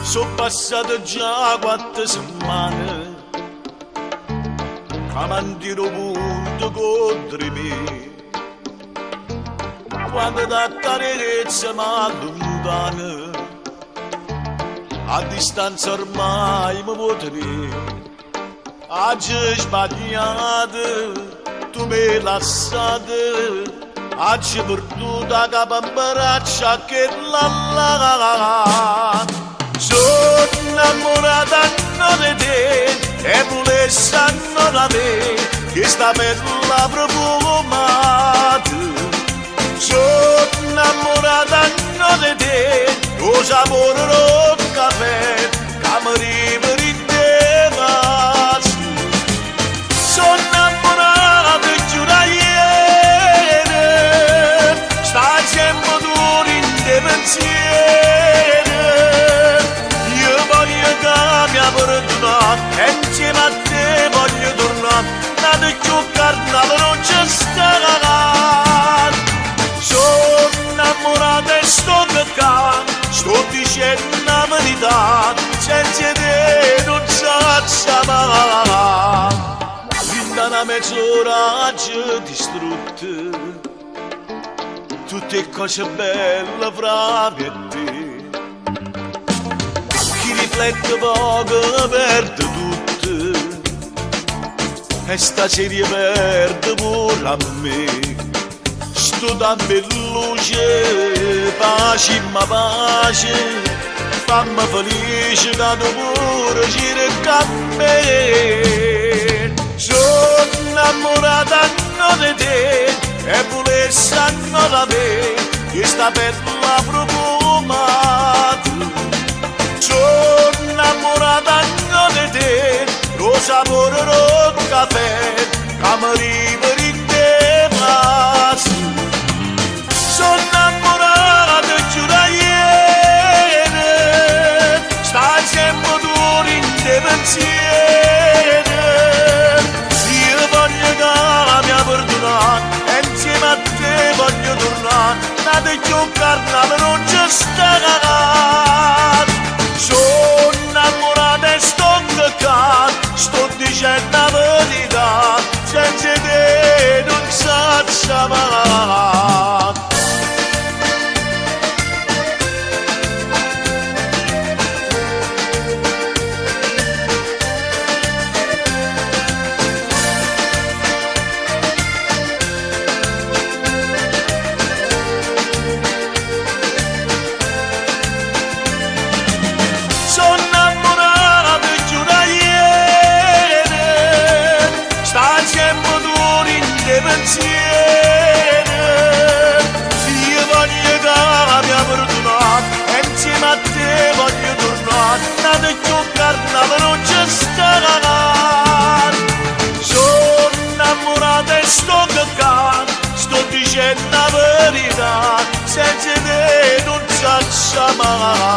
sono passate già 4 settimane, camantino punto contro me, quando da carezza mi allontana, a distanza ormai mi può tenere, oggi sbagliato, tu mi lasciate, oggi perduta capo in braccia che la sono innamorata di te e volessi da me che sta bella profumata. Sono innamorata di te, lo sapore del caffè che mi riveri te mazzo. Sono innamorata di giuraiere, sta sempre tu in te pensieri. E insieme a te voglio tornare, nata giocare, non c'è stare. Sono innamorata e sto toccando, sto dicendo la verità, senza te non saprei mai. Fin da una mezz'ora ci distrutte, tutte cose belle fra me e te. Riflette poco, perde tutto, e stasera perde pure a me. Sto dammi luce, pace ma pace, fammi felice che tu pure ci regga a me. Sono innamorata di te e volessi da me che sta bella profumata. Sono innamorata di te, lo sapore del caffè che mi riveri in te mazzo. Sono innamorata di giuraiere, stai sempre tu in te pensieri. Io voglio che mi perdonare e insieme a te voglio tornare, nata giocare, non c'è stare. Sono innamorata e sto toccando, sto dicendo la verità, senza te non saprei mai. Io voglio che mi perdonare e insieme a te voglio tornare, nata giocare, non c'è stare. Sono innamorata e sto toccando, sto dicendo la verità, senza te non saprei mai.